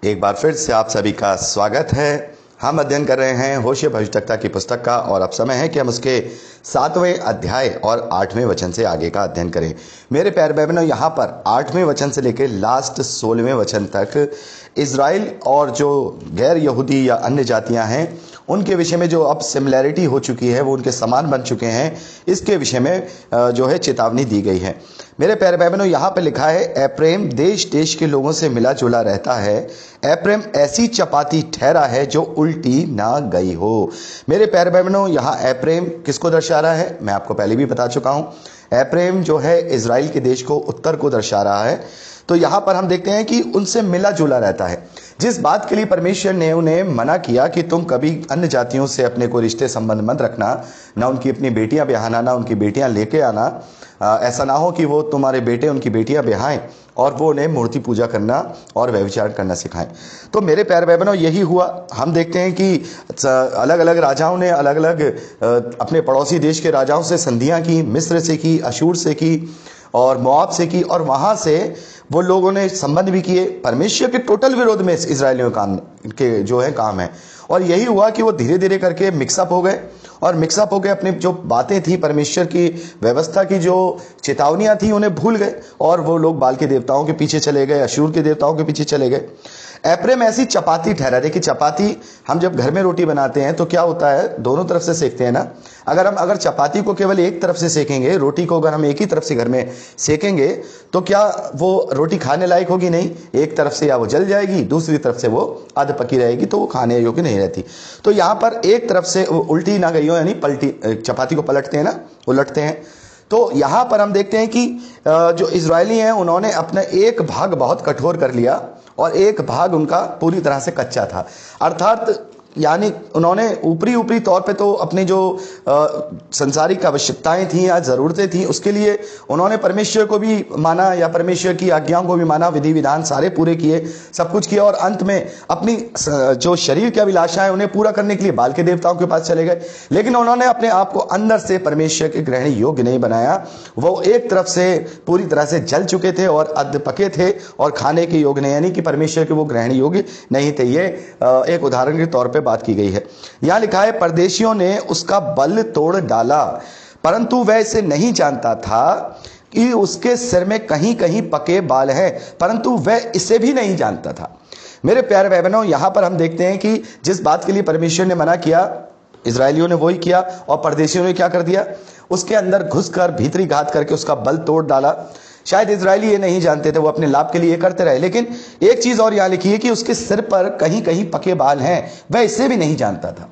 एक बार फिर से आप सभी का स्वागत है। हम अध्ययन कर रहे हैं होशे भविष्यवक्ता की पुस्तक का और अब समय है कि हम उसके 7वें अध्याय और 8वें वचन से आगे का अध्ययन करें। मेरे प्यारे भाई बहनों, यहाँ पर 8वें वचन से लेकर लास्ट 16वें वचन तक इज़राइल और जो गैर यहूदी या अन्य जातियाँ हैं उनके विषय में जो अब सिमिलैरिटी हो चुकी है, वो उनके समान बन चुके हैं, इसके विषय में जो है चेतावनी दी गई है। मेरे प्यारे भाई बहनों, यहाँ पे लिखा है एप्रैम देश देश के लोगों से मिला जुला रहता है। एप्रैम ऐसी चपाती ठहरा है जो उल्टी ना गई हो। मेरे प्यारे भाई बहनों, यहाँ एप्रैम किसको दर्शा रहा है? मैं आपको पहले भी बता चुका हूँ। एप्रैम जो है इज़राइल के देश को, उत्तर को दर्शा रहा है। तो यहाँ पर हम देखते हैं कि उनसे मिला जुला रहता है। जिस बात के लिए परमेश्वर ने उन्हें मना किया कि तुम कभी अन्य जातियों से अपने को रिश्ते संबंध मत रखना, ना उनकी अपनी बेटियां ब्याहना, ना उनकी बेटियां लेके आना, ऐसा ना हो कि वो तुम्हारे बेटे उनकी बेटियां ब्याहें और वो उन्हें मूर्ति पूजा करना और व्यभिचार करना सिखाएं। तो मेरे प्यारे भाई बहनों, यही हुआ। हम देखते हैं कि अलग अलग राजाओं ने अलग अलग अपने पड़ोसी देश के राजाओं से संधियां की। मिस्र से की, अशूर से की और मोआब से की, और वहां से वो लोगों ने संबंध भी किए। परमेश्वर के टोटल विरोध में इजरायलियों के जो है काम है। और यही हुआ कि वो धीरे धीरे करके मिक्सअप हो गए और मिक्सअप हो गए। अपनी जो बातें थी, परमेश्वर की व्यवस्था की जो चेतावनियां थी, उन्हें भूल गए और वो लोग बाल के देवताओं के पीछे चले गए, अशूर के देवताओं के पीछे चले गए। एप्रैम ऐसी चपाती ठहरा। देखिए, चपाती हम जब घर में रोटी बनाते हैं तो क्या होता है, दोनों तरफ से सेकते हैं ना। अगर चपाती को केवल एक तरफ से सेकेंगे, रोटी को अगर हम एक ही तरफ से घर में सेकेंगे, तो क्या वो रोटी खाने लायक होगी? नहीं। एक तरफ से या वो जल जाएगी, दूसरी तरफ से वो आध पकी रहेगी, तो वो खाने योग्य नहीं रहती। तो यहाँ पर एक तरफ से उल्टी ना गई हो, यानी पलटी, चपाती को पलटते हैं ना, उलटते हैं। तो यहाँ पर हम देखते हैं कि जो इजरायली हैं उन्होंने अपना एक भाग बहुत कठोर कर लिया और एक भाग उनका पूरी तरह से कच्चा था। अर्थात यानी उन्होंने ऊपरी तौर पे तो अपनी जो संसारिक आवश्यकताएं थी या ज़रूरतें थी, उसके लिए उन्होंने परमेश्वर को भी माना या परमेश्वर की आज्ञाओं को भी माना, विधि विधान सारे पूरे किए, सब कुछ किया, और अंत में अपनी जो शरीर की अभिलाषाएं उन्हें पूरा करने के लिए बाल के देवताओं के पास चले गए। लेकिन उन्होंने अपने आप को अंदर से परमेश्वर के ग्रहण योग्य नहीं बनाया। वो एक तरफ से पूरी तरह से जल चुके थे और अध पके थे और खाने के योग्य नहीं, यानी कि परमेश्वर के वो ग्रहण योग्य नहीं थे। ये एक उदाहरण के तौर पर बात की गई है। यहां लिखा है परदेशियों ने उसका बल तोड़ डाला, परंतु वह इसे नहीं जानता था कि उसके सिर में कहीं कहीं पके बाल हैं, परंतु वह इसे भी नहीं जानता था। मेरे प्यारे भाई बहनों, यहां पर हम देखते हैं कि जिस बात के लिए परमेश्वर ने मना किया, इजरायलियों ने वही किया और परदेशियों ने क्या कर दिया, उसके अंदर घुसकर भीतरी घात करके उसका बल तोड़ डाला। शायद इजरायली ये नहीं जानते थे, वो अपने लाभ के लिए करते रहे। लेकिन एक चीज और यहां लिखी है कि उसके सिर पर कहीं कहीं पके बाल हैं, वह इसे भी नहीं जानता था।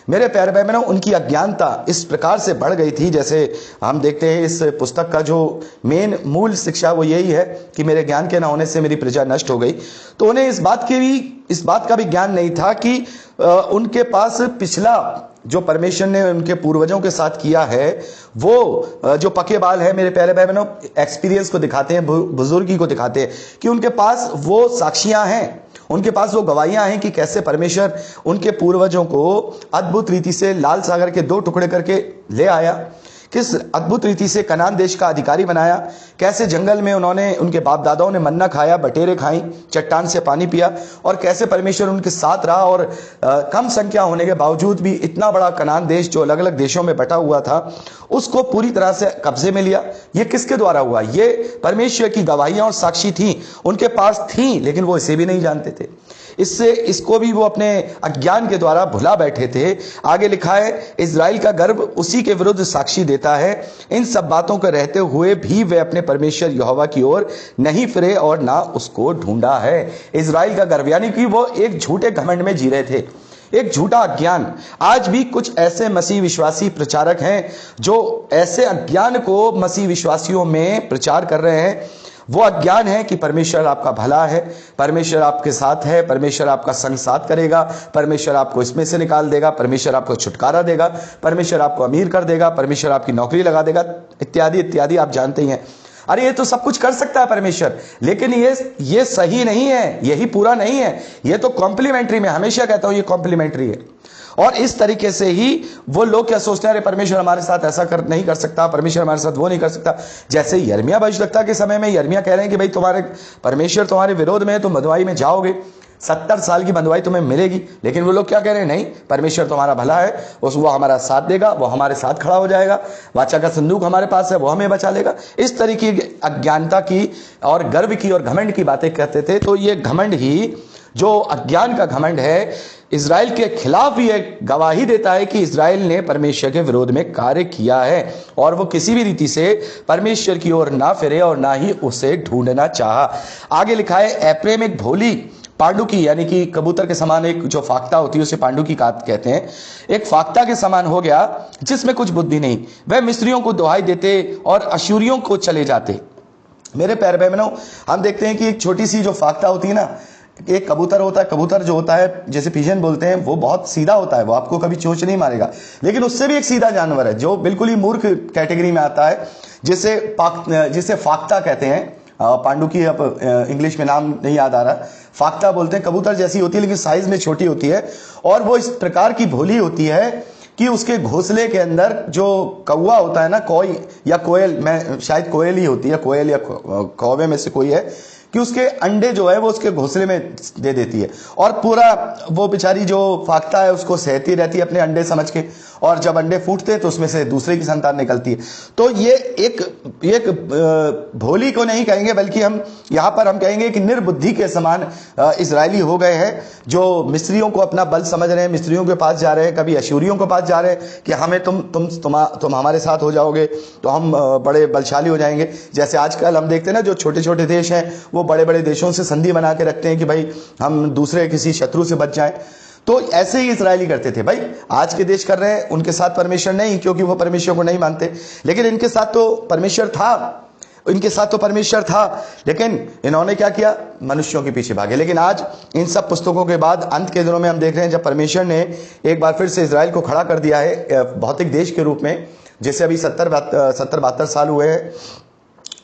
मेरे प्यारे भाई बहनों, उनकी अज्ञानता इस प्रकार से बढ़ गई थी, जैसे हम देखते हैं इस पुस्तक का जो मूल शिक्षा वो यही है कि मेरे ज्ञान के न होने से मेरी प्रजा नष्ट हो गई। तो उन्हें इस बात का भी ज्ञान नहीं था कि उनके पास पिछला जो परमेश्वर ने उनके पूर्वजों के साथ किया है, वो जो पके बाल है, मेरे प्यारे भाई बहनों, एक्सपीरियंस को दिखाते हैं, बुजुर्गी को दिखाते हैं कि उनके पास वो साक्षियां हैं, उनके पास वो गवाहियां हैं कि कैसे परमेश्वर उनके पूर्वजों को अद्भुत रीति से लाल सागर के 2 टुकड़े करके ले आया, किस अद्भुत रीति से कनान देश का अधिकारी बनाया, कैसे जंगल में उन्होंने, उनके बाप दादाओं ने मन्ना खाया, बटेरे खाई, चट्टान से पानी पिया, और कैसे परमेश्वर उनके साथ रहा और कम संख्या होने के बावजूद भी इतना बड़ा कनान देश जो अलग अलग देशों में बटा हुआ था, उसको पूरी तरह से कब्जे में लिया। ये किसके द्वारा हुआ? ये परमेश्वर की गवाहियां और साक्षी थी, उनके पास थी, लेकिन वो इसे भी नहीं जानते थे। इसको भी वो अपने अज्ञान के द्वारा भुला बैठे थे। आगे लिखा है इजराइल का गर्भ उसी के विरुद्ध साक्षी देता है, इन सब बातों को रहते हुए भी वे अपने परमेश्वर यहोवा की ओर नहीं फिरे और ना उसको ढूंढा है। इजराइल का गर्भ, यानी कि वो एक झूठे घमंड में जी रहे थे, एक झूठा अज्ञान। आज भी कुछ ऐसे मसीह विश्वासी प्रचारक हैं जो ऐसे अज्ञान को मसीह विश्वासियों में प्रचार कर रहे हैं। वो अज्ञान है कि परमेश्वर आपका भला है, परमेश्वर आपके साथ है, परमेश्वर आपका संग साथ करेगा, परमेश्वर आपको इसमें से निकाल देगा, परमेश्वर आपको छुटकारा देगा, परमेश्वर आपको अमीर कर देगा, परमेश्वर आपकी नौकरी लगा देगा, इत्यादि इत्यादि। आप जानते ही हैं। अरे ये तो सब कुछ कर सकता है परमेश्वर, लेकिन ये सही नहीं है, यही पूरा नहीं है। ये तो कॉम्प्लीमेंट्री में, हमेशा कहता हूं ये कॉम्प्लीमेंट्री है। और इस तरीके से ही वो लोग क्या सोचते हैं, अरे परमेश्वर हमारे साथ ऐसा नहीं कर सकता, परमेश्वर हमारे साथ वो नहीं कर सकता। जैसे यिर्मयाह भविष्यद्वक्ता के समय में यिर्मयाह कह रहे हैं कि भाई परमेश्वर तुम्हारे विरोध में है, तुम बँधुआई में जाओगे। 70 साल की बंधुआई तुम्हें मिलेगी। लेकिन वो लोग क्या कह रहे हैं, नहीं, परमेश्वर तुम्हारा भला है, वो हमारा साथ देगा, वो हमारे साथ खड़ा हो जाएगा, वाचा का संदूक हमारे पास है, वो हमें बचा लेगा। इस तरीके की अज्ञानता की और गर्व की और घमंड की बातें कहते थे। तो ये घमंड ही, जो अज्ञान का घमंड है, इज़राइल के खिलाफ ये गवाही देता है कि इज़राइल ने परमेश्वर के विरोध में कार्य किया है और वो किसी भी रीति से परमेश्वर की ओर ना फिरे और ना ही उसे ढूंढना चाहा। आगे लिखा है, एप्रैम एक भोली पांडुकी, यानी कि कबूतर के समान एक जो फाख्ता होती है उसे पांडुकी कहते हैं, एक फाख्ता के समान हो गया जिसमें कुछ बुद्धि नहीं। वह मिस्रियों को दुहाई देते और अशूरियों को चले जाते। मेरे प्यारे बहनों, हम देखते हैं कि एक छोटी सी जो फाख्ता होती है ना, एक कबूतर होता है, कबूतर जो होता है जैसे पिजन बोलते हैं, वो बहुत सीधा होता है, वो आपको कभी चोंच नहीं मारेगा। लेकिन उससे भी एक सीधा जानवर है जो बिल्कुल ही मूर्ख कैटेगरी में आता है, जिसे फाख्ता कहते हैं। पांडु की अब इंग्लिश में नाम नहीं याद आ रहा, फाख्ता बोलते हैं। कबूतर जैसी होती है लेकिन साइज में छोटी होती है, और वो इस प्रकार की भोली होती है कि उसके घोंसले के अंदर जो कौवा होता है ना, कोई या कोयल, मैं शायद कोयल ही होती है, कोयल या कौवे में से कोई है, कि उसके अंडे जो है वो उसके घोंसले में दे देती है, और पूरा वो बेचारी जो फाख्ता है उसको सहती रहती है अपने अंडे समझ के, और जब अंडे फूटते हैं तो उसमें से दूसरे की संतान निकलती है। तो ये एक भोली को नहीं कहेंगे, बल्कि हम यहाँ पर हम कहेंगे कि निर्बुद्धि के समान इजरायली हो गए हैं, जो मिस्रियों को अपना बल समझ रहे हैं, मिस्रियों के पास जा रहे हैं, कभी अशूरियों के पास जा रहे हैं कि हमें तुम हमारे साथ हो जाओगे तो हम बड़े बलशाली हो जाएंगे। जैसे आजकल हम देखते हैं ना, जो छोटे छोटे देश हैं वो बड़े बड़े देशों से संधि बना के रखते हैं कि भाई हम दूसरे किसी शत्रु से बच जाएं। तो ऐसे ही इजरायली करते थे। भाई आज के देश कर रहे हैं, उनके साथ परमेश्वर नहीं, क्योंकि वो परमेश्वर को नहीं मानते, लेकिन इनके साथ तो परमेश्वर था, लेकिन इन्होंने क्या किया, मनुष्यों के पीछे भागे। लेकिन आज इन सब पुस्तकों के बाद अंत के दिनों में हम देख रहे हैं जब परमेश्वर ने एक बार फिर से इजराइल को खड़ा कर दिया है भौतिक देश के रूप में, जैसे अभी 70-72 साल हुए हैं,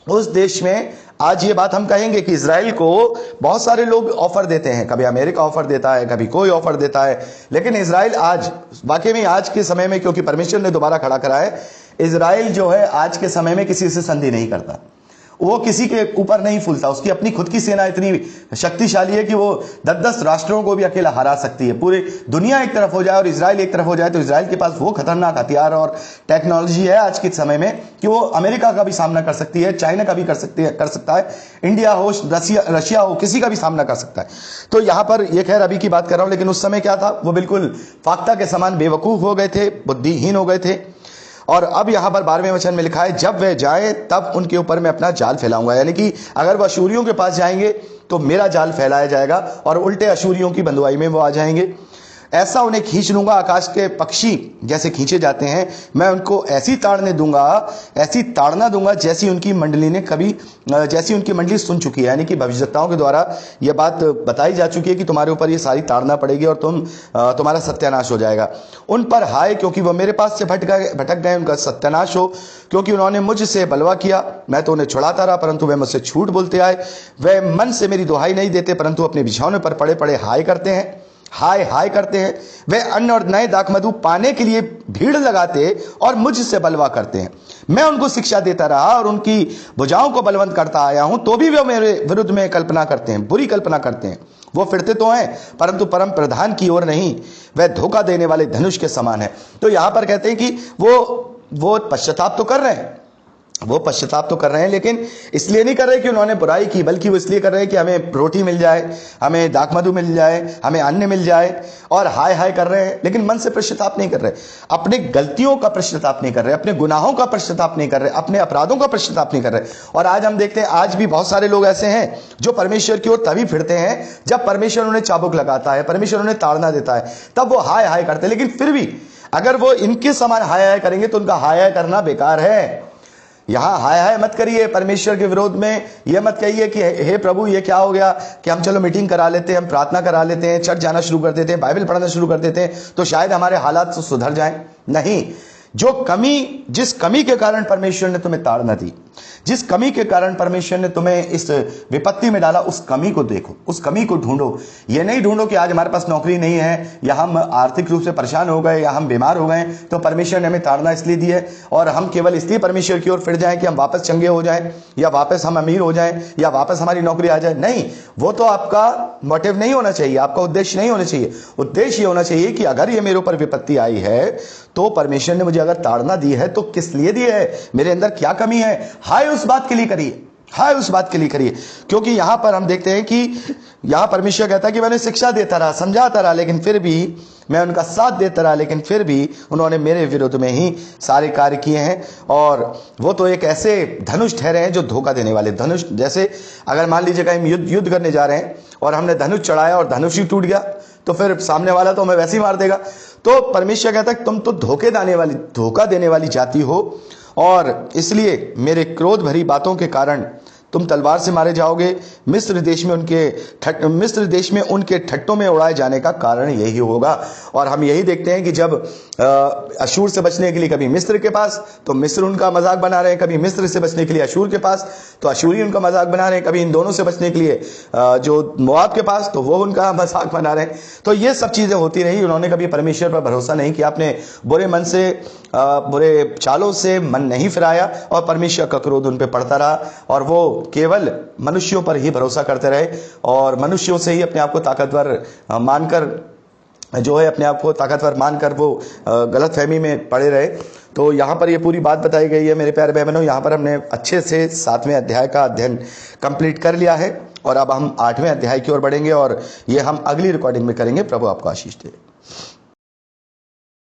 उस देश में आज ये बात हम कहेंगे कि इजराइल को बहुत सारे लोग ऑफर देते हैं, कभी अमेरिका ऑफर देता है, कभी कोई ऑफर देता है, लेकिन इजराइल आज वाकई में आज के समय में, क्योंकि परमेश्वर ने दोबारा खड़ा करा है, इजराइल जो है आज के समय में किसी से संधि नहीं करता, वो किसी के ऊपर नहीं फूलता। उसकी अपनी खुद की सेना इतनी शक्तिशाली है कि वो 10-10 राष्ट्रों को भी अकेला हरा सकती है। पूरी दुनिया एक तरफ हो जाए और इजराइल एक तरफ हो जाए तो इजराइल के पास वो खतरनाक हथियार और टेक्नोलॉजी है आज के समय में कि वो अमेरिका का भी सामना कर सकती है, चाइना का भी कर सकता है, इंडिया हो, रशिया हो, किसी का भी सामना कर सकता है। तो यहां पर ये खैर अभी की बात कर रहा हूं, लेकिन उस समय क्या था, वो बिल्कुल फाख्ता के समान बेवकूफ हो गए थे, बुद्धिहीन हो गए थे। और अब यहां पर 12वें वचन में लिखा है, जब वे जाएं तब उनके ऊपर मैं अपना जाल फैलाऊंगा। यानी कि अगर वह अशूरियों के पास जाएंगे तो मेरा जाल फैलाया जाएगा और उल्टे अशूरियों की बंधुआई में वो आ जाएंगे। ऐसा उन्हें खींच लूंगा, आकाश के पक्षी जैसे खींचे जाते हैं, मैं उनको ऐसी ताड़ना दूंगा जैसी उनकी मंडली सुन चुकी है। यानी कि भविष्यवक्ताओं के द्वारा यह बात बताई जा चुकी है कि तुम्हारे ऊपर ये सारी ताड़ना पड़ेगी और तुम्हारा सत्यानाश हो जाएगा। उन पर हाय, क्योंकि वो मेरे पास से भटक गए, उनका सत्यानाश हो, क्योंकि उन्होंने मुझसे बलवा किया। मैं तो उन्हें छुड़ाता रहा परंतु वे मुझसे झूठ बोलते आए। वे मन से मेरी दुहाई नहीं देते परंतु अपने बिछौने पर पड़े पड़े हाय करते हैं, हाय करते हैं। वे अन्न और नए दाखमधु पाने के लिए भीड़ लगाते और मुझसे बलवा करते हैं। मैं उनको शिक्षा देता रहा और उनकी भुजाओं को बलवंत करता आया हूं, तो भी वे मेरे विरुद्ध में कल्पना करते हैं, बुरी कल्पना करते हैं। वो फिरते तो हैं परंतु परम प्रधान की ओर नहीं, वह धोखा देने वाले धनुष के समान है। तो यहां पर कहते हैं कि वो पश्चाताप तो कर रहे हैं, लेकिन इसलिए नहीं कर रहे कि उन्होंने बुराई की, बल्कि वो इसलिए कर रहे हैं कि हमें रोटी मिल जाए, हमें दाखमधु मिल जाए, हमें अन्न मिल जाए, और हाय कर रहे हैं, लेकिन मन से पश्चाताप नहीं कर रहे, अपने गलतियों का पश्चाताप नहीं कर रहे, अपने गुनाहों का पश्चाताप नहीं कर रहे, अपने अपराधों का पश्चाताप नहीं कर रहे। और आज हम देखते हैं, आज भी बहुत सारे लोग ऐसे हैं जो परमेश्वर की ओर तभी फिरते हैं जब परमेश्वर उन्हें चाबुक लगाता है, परमेश्वर उन्हें ताड़ना देता है, तब वो हाय करते हैं। लेकिन फिर भी अगर वो इनके समान हाय करेंगे तो उनका हाय करना बेकार है। यहां हाय मत करिए परमेश्वर के विरोध में, यह मत कहिए कि हे प्रभु ये क्या हो गया कि हम चलो मीटिंग करा लेते हैं, हम प्रार्थना करा लेते हैं, चर्च जाना शुरू कर देते हैं, बाइबल पढ़ना शुरू कर देते हैं तो शायद हमारे हालात सुधर जाएं। नहीं, जिस कमी के कारण परमेश्वर ने तुम्हें ताड़ना दी, जिस कमी के कारण परमेश्वर ने तुम्हें इस विपत्ति में डाला, उस कमी को देखो, उस कमी को ढूंढो। ये नहीं ढूंढो कि आज हमारे पास नौकरी नहीं है, या हम आर्थिक रूप से परेशान हो गए, या हम बीमार हो गए तो परमेश्वर ने हमें ताड़ना इसलिए दी है, और हम केवल इसलिए परमेश्वर की ओर फिर जाएं कि हम वापस चंगे हो जाएं, या वापस हम अमीर हो जाएं, या वापस हमारी नौकरी आ जाए। नहीं, वो तो आपका मोटिव नहीं होना चाहिए, आपका उद्देश्य नहीं होना चाहिए। उद्देश्य ये होना चाहिए कि अगर ये मेरे ऊपर विपत्ति आई है तो परमेश्वर ने मुझे अगर ताड़ना दी है तो किस लिए दी है, मेरे अंदर क्या कमी है, हाय उस बात के लिए करिए, हाय उस बात के लिए करिए। क्योंकि यहां पर हम देखते हैं कि यहां परमेश्वर कहता है कि मैंने शिक्षा देता रहा, समझाता रहा, लेकिन फिर भी मैं उनका साथ देता रहा, लेकिन फिर भी उन्होंने मेरे विरुद्ध में ही सारे कार्य किए हैं। और वो तो एक ऐसे धनुष ठहरे हैं जो धोखा देने वाले धनुष। जैसे अगर मान लीजिए हम युद्ध करने जा रहे हैं और हमने धनुष चढ़ाया और धनुष ही टूट गया तो फिर सामने वाला तो हमें वैसे ही मार देगा। तो परमेश्वर कहता है तुम तो धोखा देने वाली जाति हो, और इसलिए मेरे क्रोध भरी बातों के कारण तुम तलवार से मारे जाओगे। मिस्र देश में उनके ठट्टों में उड़ाए जाने का कारण यही होगा। और हम यही देखते हैं कि जब अशूर से बचने के लिए कभी मिस्र के पास तो मिस्र उनका मजाक बना रहे हैं, कभी मिस्र से बचने के लिए अशूर के पास तो अशूरी उनका मजाक बना रहे हैं, कभी इन दोनों से बचने के लिए जो मोआब के पास तो वो उनका मजाक बना रहे हैं। तो ये सब चीजें होती रही। उन्होंने कभी परमेश्वर पर भरोसा नहीं किया, अपने बुरे मन से बुरे चालों से मन नहीं फिराया, और परमेश्वर का क्रोध उन पर पड़ता रहा, और वो केवल मनुष्यों पर ही भरोसा करते रहे, और मनुष्यों से ही अपने आप को ताकतवर मानकर वो गलत फहमी में पड़े रहे। तो यहाँ पर ये पूरी बात बताई गई है मेरे प्यारे बहनों। यहाँ पर हमने अच्छे से 7वें अध्याय का अध्ययन कंप्लीट कर लिया है, और अब हम 8वें अध्याय की ओर बढ़ेंगे, और ये हम अगली रिकॉर्डिंग में करेंगे। प्रभु आपको आशीष दे।